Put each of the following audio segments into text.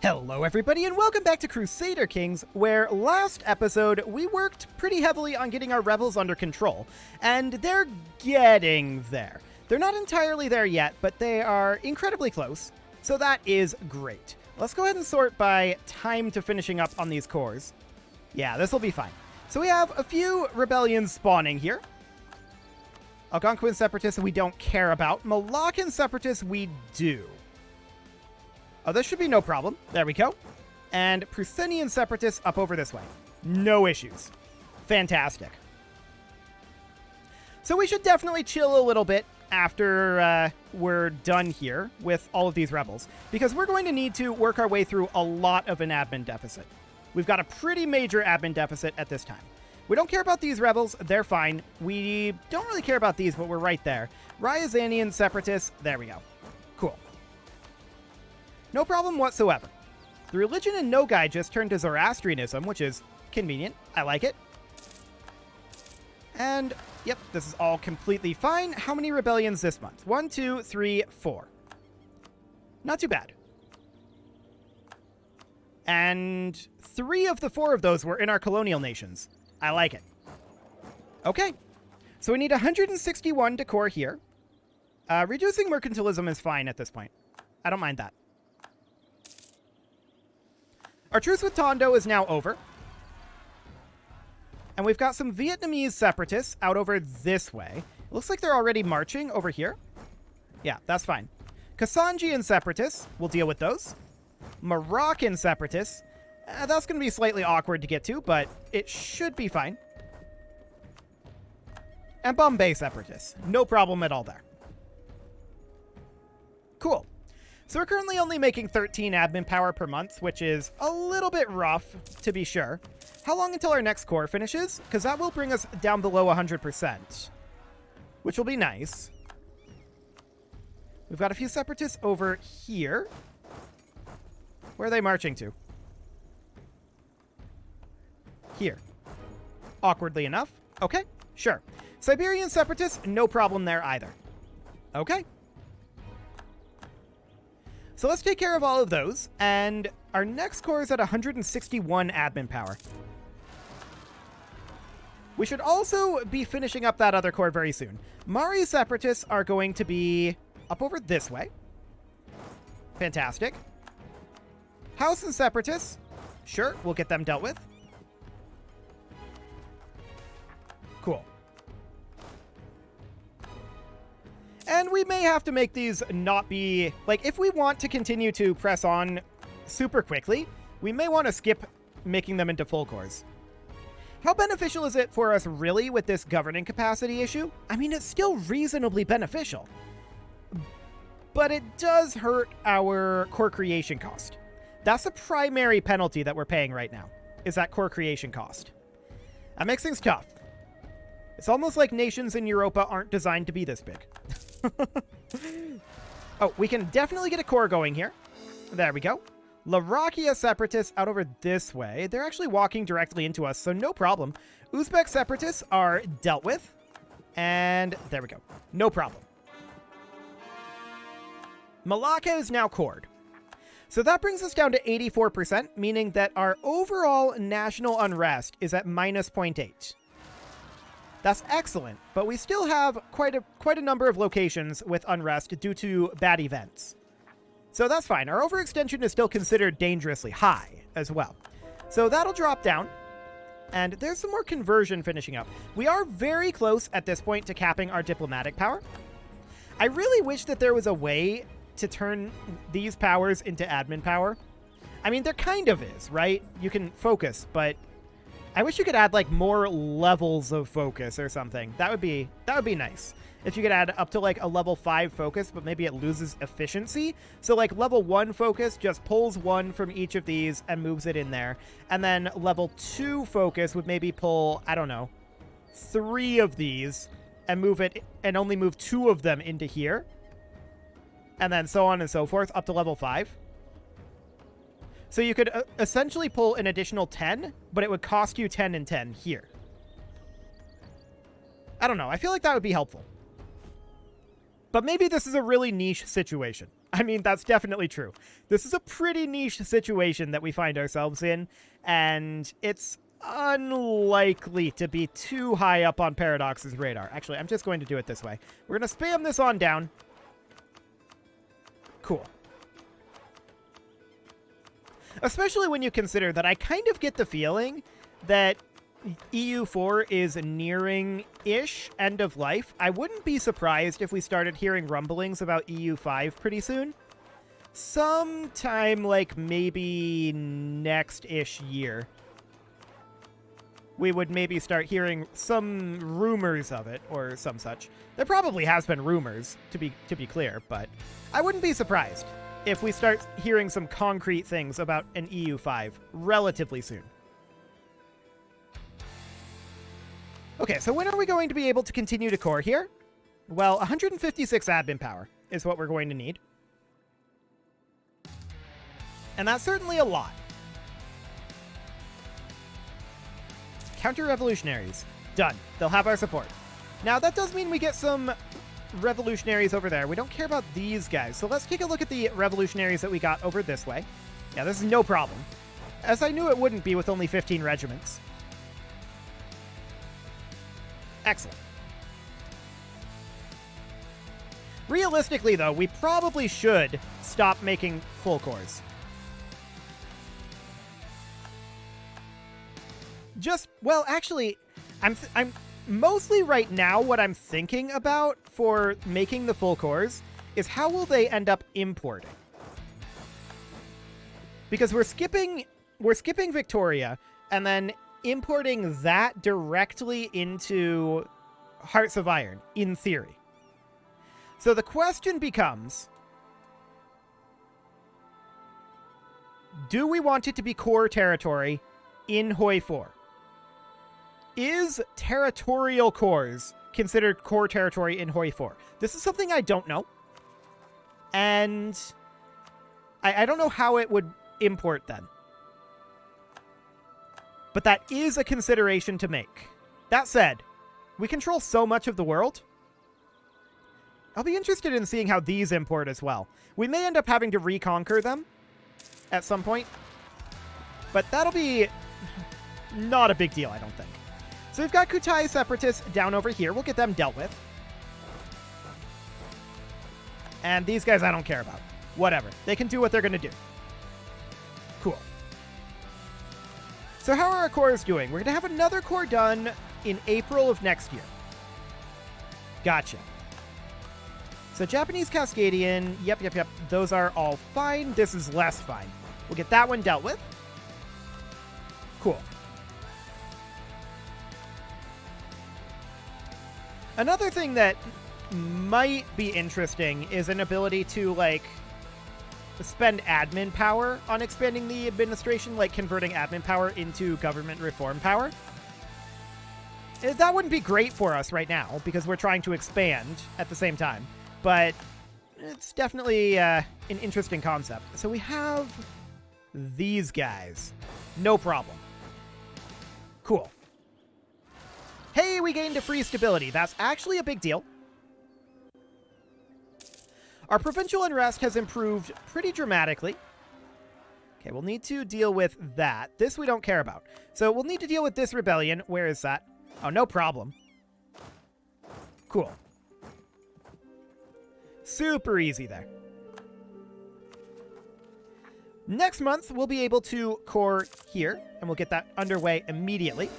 Hello everybody and welcome back to Crusader Kings, where last episode we worked pretty heavily on getting our rebels under control, and they're getting there. They're not entirely there yet, but they are incredibly close, so that is great. Let's go ahead and sort by time to finishing up on these cores. Yeah, this will be fine. So we have a few rebellions spawning here. Algonquin Separatists we don't care about. Malaccan Separatists we do. Oh, this should be no problem. There we go. And Prussenian Separatists up over this way. No issues. Fantastic. So we should definitely chill a little bit after we're done here with all of these rebels, because we're going to need to work our way through a lot of an admin deficit. We've got a pretty major admin deficit at this time. We don't care about these rebels. They're fine. We don't really care about these, but we're right there. Ryazanian Separatists. There we go. Cool. No problem whatsoever. The religion in Nogai just turned to Zoroastrianism, which is convenient. I like it. And, yep, this is all completely fine. How many rebellions this month? 1, 2, 3, 4. Not too bad. And 3 of the 4 of those were in our colonial nations. I like it. Okay. So we need 161 decor here. Reducing mercantilism is fine at this point. I don't mind that. Our truce with Tondo is now over. And we've got some Vietnamese separatists out over this way. It looks like they're already marching over here. Yeah, that's fine. Kasanjian separatists, we'll deal with those. Moroccan separatists, that's going to be slightly awkward to get to, but it should be fine. And Bombay separatists, no problem at all there. Cool. So we're currently only making 13 admin power per month, which is a little bit rough, to be sure. How long until our next core finishes? Because that will bring us down below 100%, which will be nice. We've got a few separatists over here. Where are they marching to? Here. Awkwardly enough. Okay, sure. Siberian separatists, no problem there either. Okay. So let's take care of all of those, and our next core is at 161 admin power. We should also be finishing up that other core very soon. Mari separatists are going to be up over this way. Fantastic. Hausen separatists, sure, we'll get them dealt with. Cool. And we may have to make these not be... Like, if we want to continue to press on super quickly, we may want to skip making them into full cores. How beneficial is it for us, really, with this governing capacity issue? I mean, it's still reasonably beneficial. But it does hurt our core creation cost. That's the primary penalty that we're paying right now, is that core creation cost. That makes things tough. It's almost like nations in Europa aren't designed to be this big. Oh, we can definitely get a core going here. There we go. Larakia separatists out over this way. They're actually walking directly into us, so no problem. Uzbek separatists are dealt with. And there we go. No problem. Malacca is now cored. So that brings us down to 84%, meaning that our overall national unrest is at minus 0.8. That's excellent, but we still have quite a number of locations with unrest due to bad events. So that's fine. Our overextension is still considered dangerously high as well. So that'll drop down, and there's some more conversion finishing up. We are very close at this point to capping our diplomatic power. I really wish that there was a way to turn these powers into admin power. I mean, there kind of is, right? You can focus, but I wish you could add like more levels of focus or something. That would be nice. If you could add up to like a level 5 focus, but maybe it loses efficiency. So like level 1 focus just pulls 1 from each of these and moves it in there. And then level 2 focus would maybe pull, I don't know, 3 of these and move it and only move 2 of them into here. And then so on and so forth up to level 5. So you could essentially pull an additional 10, but it would cost you 10 and 10 here. I don't know. I feel like that would be helpful. But maybe this is a really niche situation. I mean, that's definitely true. This is a pretty niche situation that we find ourselves in, and it's unlikely to be too high up on Paradox's radar. Actually, I'm just going to do it this way. We're going to spam this on down. Cool. Especially when you consider that I kind of get the feeling that EU4 is nearing-ish end of life. I wouldn't be surprised if we started hearing rumblings about EU5 pretty soon. Sometime like maybe next-ish year. We would maybe start hearing some rumors of it or some such. There probably has been rumors, to be clear, but I wouldn't be surprised if we start hearing some concrete things about an EU5 relatively soon. Okay, so when are we going to be able to continue to core here? Well, 156 admin power is what we're going to need. And that's certainly a lot. Counter-revolutionaries. Done. They'll have our support. Now, that does mean we get some revolutionaries over there. We don't care about these guys. So let's take a look at the revolutionaries that we got over this way. Yeah, this is no problem. As I knew it wouldn't be with only 15 regiments. Excellent. Realistically, though, we probably should stop making full cores. Well, actually, I'm mostly right now what I'm thinking about for making the full cores is how will they end up importing? Because we're skipping Victoria and then importing that directly into Hearts of Iron, in theory. So the question becomes, do we want it to be core territory in Hoi 4? Is territorial cores considered core territory in Hoi 4? This is something I don't know. And I don't know how it would import then. But that is a consideration to make. That said, we control so much of the world. I'll be interested in seeing how these import as well. We may end up having to reconquer them at some point. But that'll be not a big deal, I don't think. So we've got Kutai Separatists down over here. We'll get them dealt with. And these guys I don't care about. Whatever. They can do what they're going to do. Cool. So how are our cores doing? We're going to have another core done in April of next year. Gotcha. So Japanese Cascadian, yep. Those are all fine. This is less fine. We'll get that one dealt with. Cool. Another thing that might be interesting is an ability to, like, spend admin power on expanding the administration, like converting admin power into government reform power. That wouldn't be great for us right now, because we're trying to expand at the same time. But it's definitely an interesting concept. So we have these guys. No problem. Cool. Hey, we gained a free stability. That's actually a big deal. Our provincial unrest has improved pretty dramatically. Okay, we'll need to deal with that. This we don't care about. So we'll need to deal with this rebellion. Where is that? Oh, no problem. Cool. Super easy there. Next month, we'll be able to core here, and we'll get that underway immediately.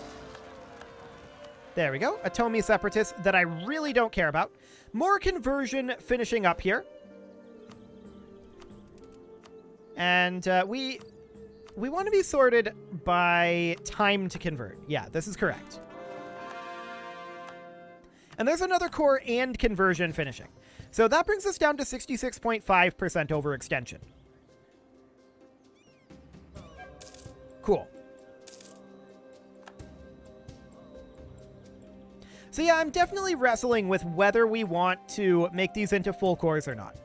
There we go. Atomi Separatists that I really don't care about. More conversion finishing up here. And we want to be sorted by time to convert. Yeah, this is correct. And there's another core and conversion finishing. So that brings us down to 66.5% overextension. Cool. So yeah, I'm definitely wrestling with whether we want to make these into full cores or not.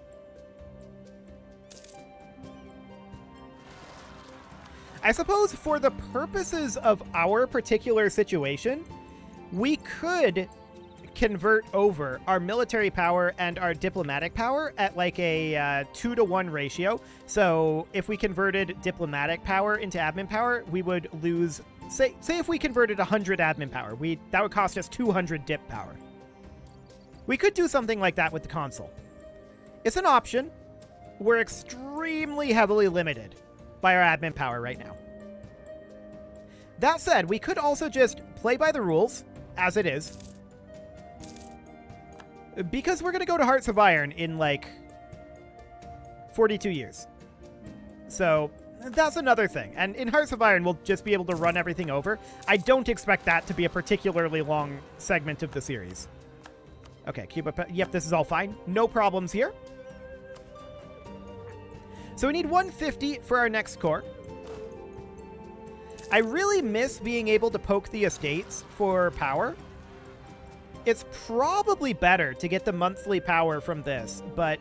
I suppose for the purposes of our particular situation, we could convert over our military power and our diplomatic power at like a 2-to-1 ratio. So if we converted diplomatic power into admin power, we would lose, say if we converted 100 admin power, that would cost us 200 dip power. We could do something like that with the console. It's an option. We're extremely heavily limited by our admin power right now. That said, we could also just play by the rules, as it is. Because we're going to go to Hearts of Iron in, like, 42 years. So, that's another thing. And in Hearts of Iron, we'll just be able to run everything over. I don't expect that to be a particularly long segment of the series. Okay, yep, this is all fine. No problems here. So we need 150 for our next core. I really miss being able to poke the estates for power. It's probably better to get the monthly power from this, but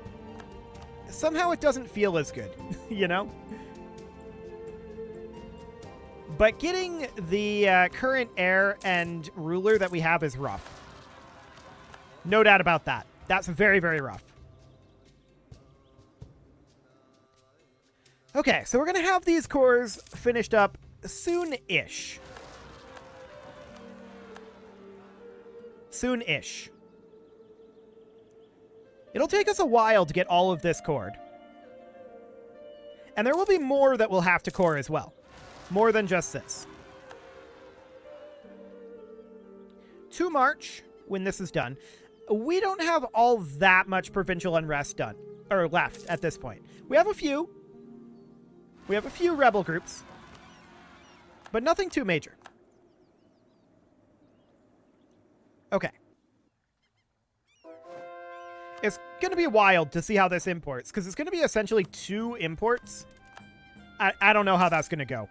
somehow it doesn't feel as good, you know? But getting the current heir and ruler that we have is rough. No doubt about that. That's very, very rough. Okay, so we're going to have these cores finished up soon-ish. Soon-ish. It'll take us a while to get all of this cored. And there will be more that we'll have to core as well. More than just this. To March, when this is done, we don't have all that much provincial unrest done, or left at this point. We have a few. We have a few rebel groups, but nothing too major. Okay. It's going to be wild to see how this imports, because it's going to be essentially 2 imports. I don't know how that's going to go.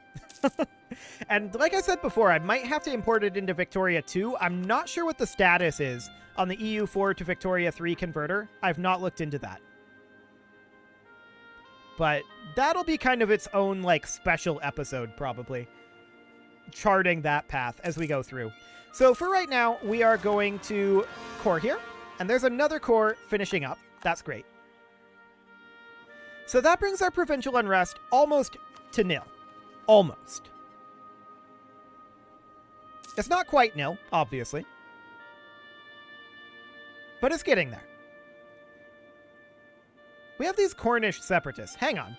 And like I said before, I might have to import it into Victoria 2. I'm not sure what the status is on the EU4 to Victoria 3 converter. I've not looked into that. But that'll be kind of its own, like, special episode, probably. Charting that path as we go through. So for right now, we are going to core here. And there's another core finishing up. That's great. So that brings our provincial unrest almost to nil. Almost. It's not quite nil, obviously. But it's getting there. We have these Cornish separatists. Hang on.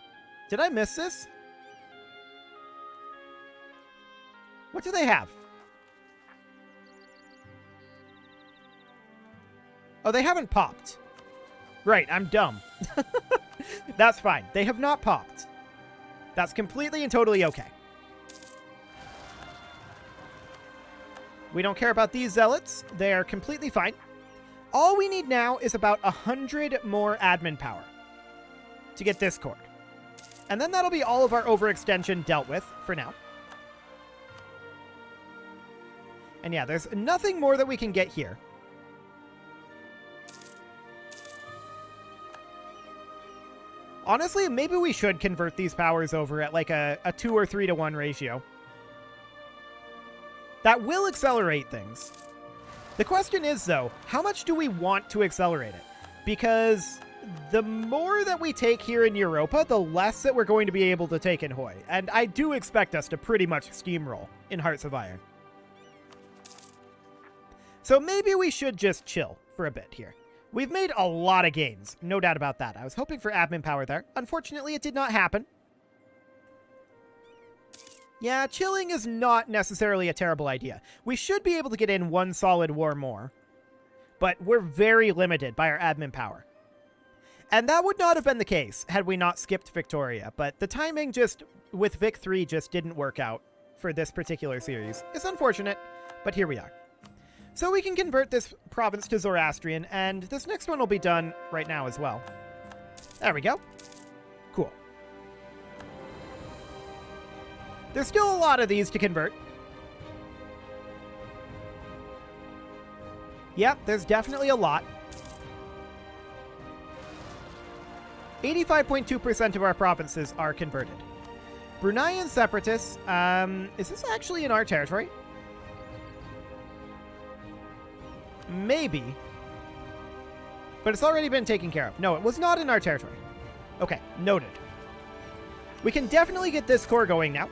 Did I miss this? What do they have? Oh, they haven't popped. Right, I'm dumb. That's fine. They have not popped. That's completely and totally okay. We don't care about these zealots. They are completely fine. All we need now is about 100 more admin power to get this cord. And then that'll be all of our overextension dealt with for now. And yeah, there's nothing more that we can get here. Honestly, maybe we should convert these powers over at like a 2 or 3 to 1 ratio. That will accelerate things. The question is, though, how much do we want to accelerate it? Because the more that we take here in Europa, the less that we're going to be able to take in Hoi. And I do expect us to pretty much steamroll in Hearts of Iron. So maybe we should just chill for a bit here. We've made a lot of gains, no doubt about that. I was hoping for admin power there. Unfortunately, it did not happen. Yeah, chilling is not necessarily a terrible idea. We should be able to get in 1 solid war more. But we're very limited by our admin power. And that would not have been the case had we not skipped Victoria. But the timing just, with Vic 3, just didn't work out for this particular series. It's unfortunate, but here we are. So we can convert this province to Zoroastrian, and this next one will be done right now as well. There we go. Cool. There's still a lot of these to convert. Yep, there's definitely a lot. 85.2% of our provinces are converted. Bruneian separatists, is this actually in our territory? Maybe. But it's already been taken care of. No, it was not in our territory. Okay, noted. We can definitely get this core going now.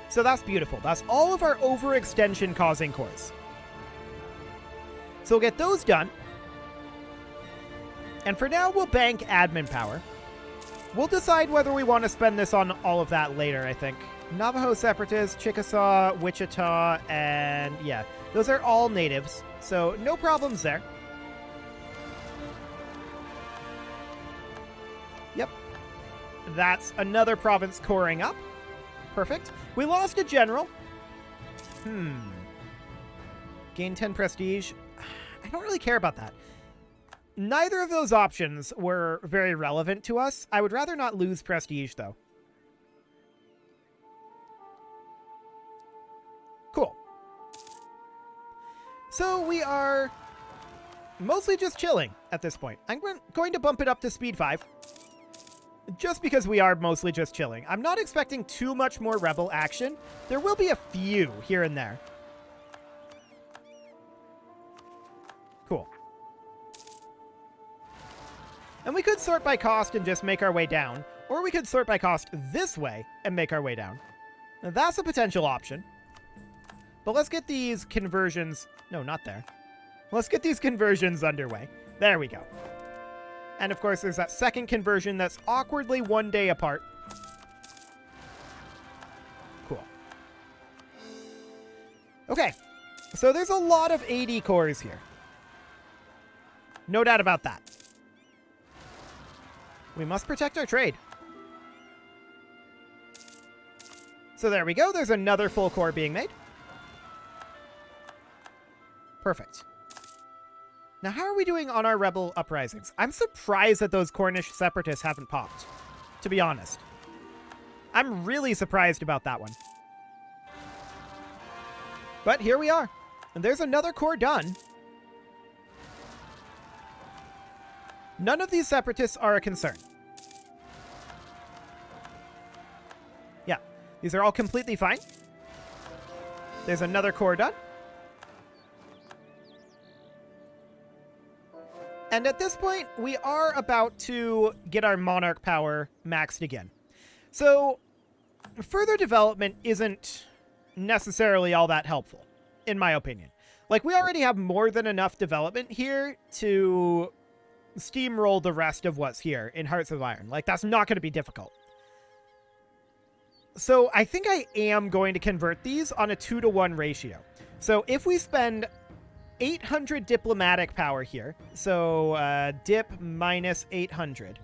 So that's beautiful. That's all of our overextension causing cores. So we'll get those done. And for now, we'll bank admin power. We'll decide whether we want to spend this on all of that later, I think. Navajo Separatists, Chickasaw, Wichita, and yeah, those are all natives. So no problems there. Yep. That's another province coring up. Perfect. We lost a general. Gain 10 prestige. I don't really care about that. Neither of those options were very relevant to us. I would rather not lose prestige, though. Cool. So we are mostly just chilling at this point. I'm going to bump it up to speed 5. Just because we are mostly just chilling. I'm not expecting too much more rebel action. There will be a few here and there. Cool. And we could sort by cost and just make our way down. Or we could sort by cost this way and make our way down. Now, that's a potential option. But let's get these conversions... No, not there. Let's get these conversions underway. There we go. And of course, there's that second conversion that's awkwardly 1 day apart. Cool. Okay. So there's a lot of 80 cores here. No doubt about that. We must protect our trade. So there we go. There's another full core being made. Perfect. Now, how are we doing on our rebel uprisings? I'm surprised that those Cornish separatists haven't popped, to be honest. I'm really surprised about that one. But here we are. And there's another core done. None of these separatists are a concern. Yeah, these are all completely fine. There's another core done. And at this point, we are about to get our monarch power maxed again. So, further development isn't necessarily all that helpful, in my opinion. Like, we already have more than enough development here to steamroll the rest of what's here in Hearts of Iron. Like, that's not going to be difficult. So, I think I am going to convert these on a 2-to-1 ratio. So, if we spend 800 diplomatic power here, so dip minus 800,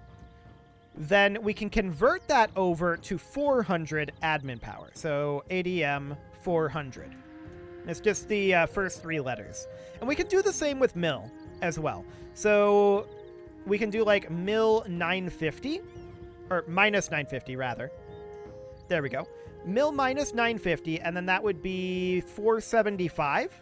then we can convert that over to 400 admin power. So ADM 400. It's just the first 3 letters. And we can do the same with mill as well. So we can do like mill 950, or minus 950 rather. There we go. Mill minus 950, and then that would be 475.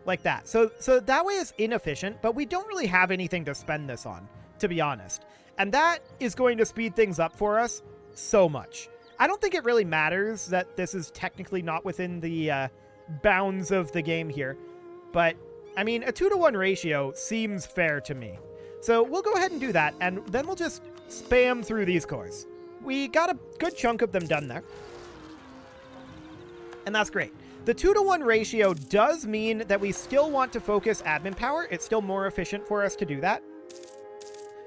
Like that. So that way is inefficient, but we don't really have anything to spend this on, to be honest. And that is going to speed things up for us so much. I don't think it really matters that this is technically not within the bounds of the game here. But, I mean, a 2-to-1 ratio seems fair to me. So we'll go ahead and do that, and then we'll just spam through these cores. We got a good chunk of them done there. And that's great. The 2-to-1 ratio does mean that we still want to focus admin power. It's still more efficient for us to do that.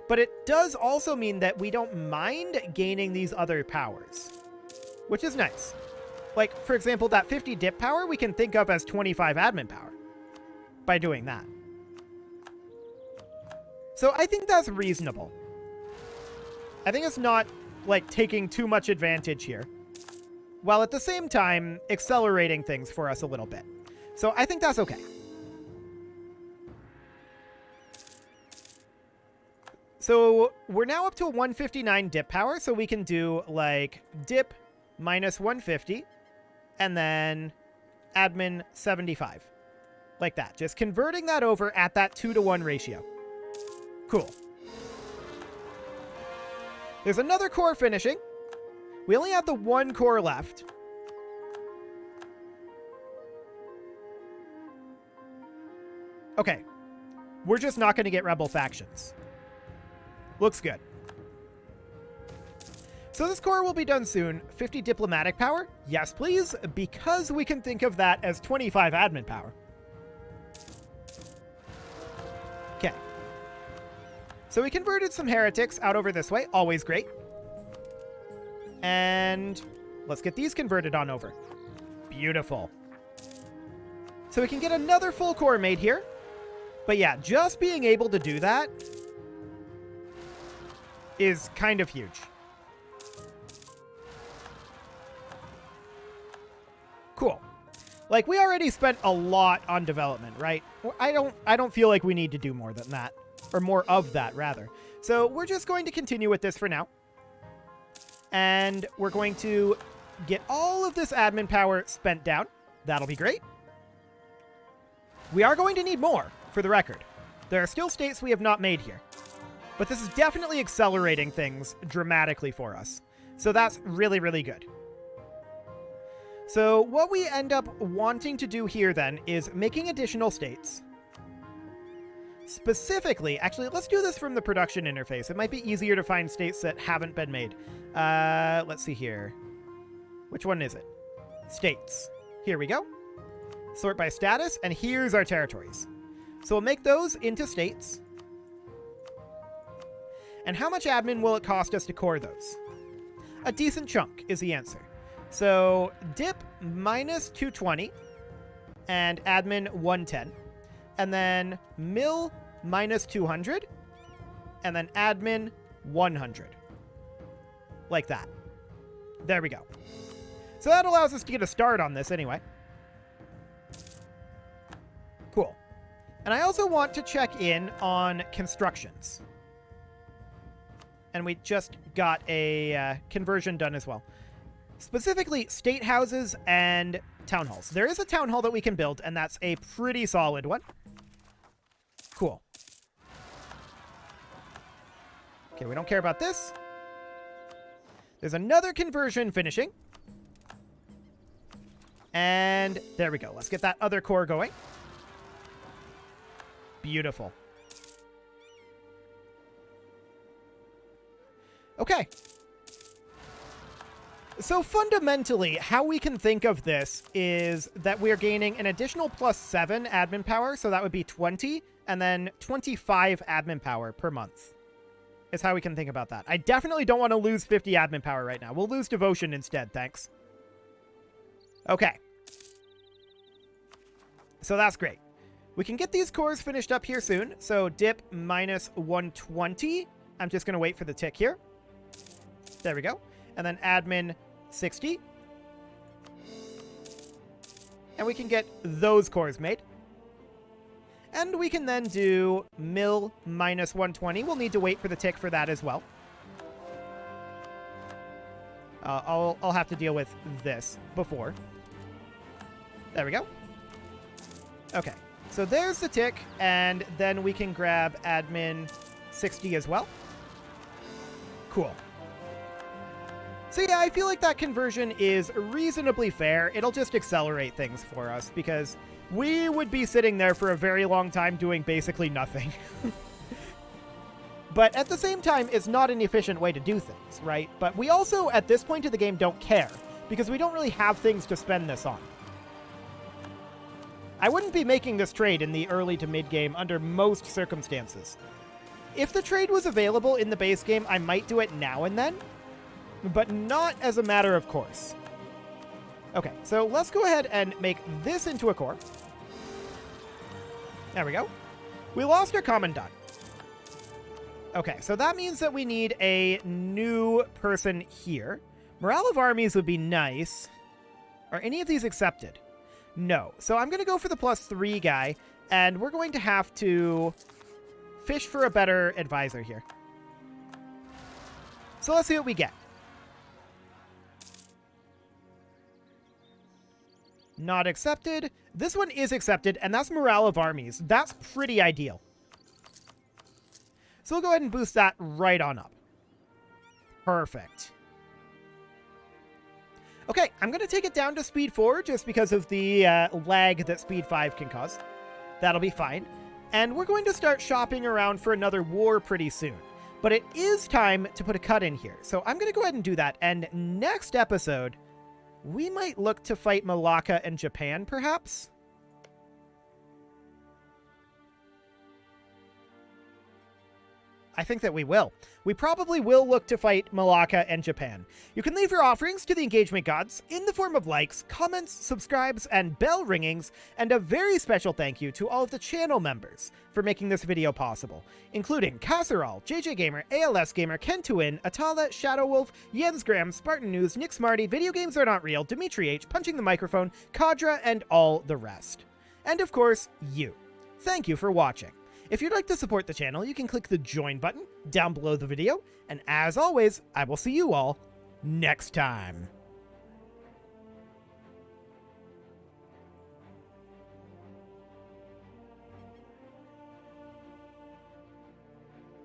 But it does also mean that we don't mind gaining these other powers, which is nice. Like, for example, that 50 dip power we can think of as 25 admin power by doing that. So I think that's reasonable. I think it's not, like, taking too much advantage here, while at the same time accelerating things for us a little bit. So I think that's okay. So we're now up to 159 dip power, so we can do like dip minus 150 and then admin 75. Like that. Just converting that over at that 2-to-1 ratio. Cool. There's another core finishing. We only have the 1 core left. Okay. We're just not going to get rebel factions. Looks good. So this core will be done soon. 50 diplomatic power? Yes, please, because we can think of that as 25 admin power. Okay. So we converted some heretics out over this way. Always great. And let's get these converted on over. Beautiful. So we can get another full core made here. But yeah, just being able to do that is kind of huge. Cool. Like, we already spent a lot on development, right? I don't feel like we need to do more than that. Or more of that, rather. So we're just going to continue with this for now. And we're going to get all of this admin power spent down. That'll be great. We are going to need more, for the record. There are still states we have not made here. But this is definitely accelerating things dramatically for us. So that's really, really good. So what we end up wanting to do here then is making additional states. Specifically, actually, let's do this from the production interface. It might be easier to find states that haven't been made. Let's see here. Which one is it? States. Here we go. Sort by status, and here's our territories. So we'll make those into states. And how much admin will it cost us to core those? A decent chunk is the answer. So dip minus 220 and admin 110. And then mill minus 200. And then admin 100. Like that. There we go. So that allows us to get a start on this anyway. Cool. And I also want to check in on constructions. And we just got a conversion done as well. Specifically, state houses and town halls. There is a town hall that we can build, and that's a pretty solid one. Cool. Okay, we don't care about this. There's another conversion finishing. And there we go. Let's get that other core going. Beautiful. Okay. So fundamentally, how we can think of this is that we're gaining an additional +7 admin power, so that would be 20, and then 25 admin power per month is how we can think about that. I definitely don't want to lose 50 admin power right now. We'll lose devotion instead, thanks. Okay. So that's great. We can get these cores finished up here soon, so dip minus 120. I'm just going to wait for the tick here. There we go. And then admin 60. And we can get those cores made. And we can then do mill minus 120. We'll need to wait for the tick for that as well. I'll have to deal with this before. There we go. Okay. So there's the tick, and then we can grab admin 60 as well. Cool. So yeah, I feel like that conversion is reasonably fair. It'll just accelerate things for us, because we would be sitting there for a very long time doing basically nothing. But at the same time, it's not an efficient way to do things, right? But we also, at this point of the game, don't care, because we don't really have things to spend this on. I wouldn't be making this trade in the early to mid-game under most circumstances. If the trade was available in the base game, I might do it now and then, but not as a matter of course. Okay, so let's go ahead and make this into a core. There we go. We lost our commandant. Okay, so that means that we need a new person here. Morale of armies would be nice. Are any of these accepted? No. So I'm going to go for the +3 guy, and we're going to have to fish for a better advisor here. So let's see what we get. Not accepted. This one is accepted, and that's morale of armies. That's pretty ideal. So we'll go ahead and boost that right on up. Perfect. Okay, I'm going to take it down to speed 4 just because of the lag that speed 5 can cause. That'll be fine. And we're going to start shopping around for another war pretty soon. But it is time to put a cut in here. So I'm going to go ahead and do that. And next episode, we might look to fight Malacca and Japan, perhaps? I think that we will. We probably will look to fight Malacca and Japan. You can leave your offerings to the engagement gods in the form of likes, comments, subscribes, and bell ringings, and a very special thank you to all of the channel members for making this video possible, including Casserole, JJ Gamer, ALS Gamer, Kentuin, Atala, Shadow Wolf, Jens Graham, Spartan News, Nick Smarty, Video Games Are Not Real, Dimitri H, Punching the Microphone, Kadra, and all the rest. And of course, you. Thank you for watching. If you'd like to support the channel, you can click the join button down below the video, and as always, I will see you all next time.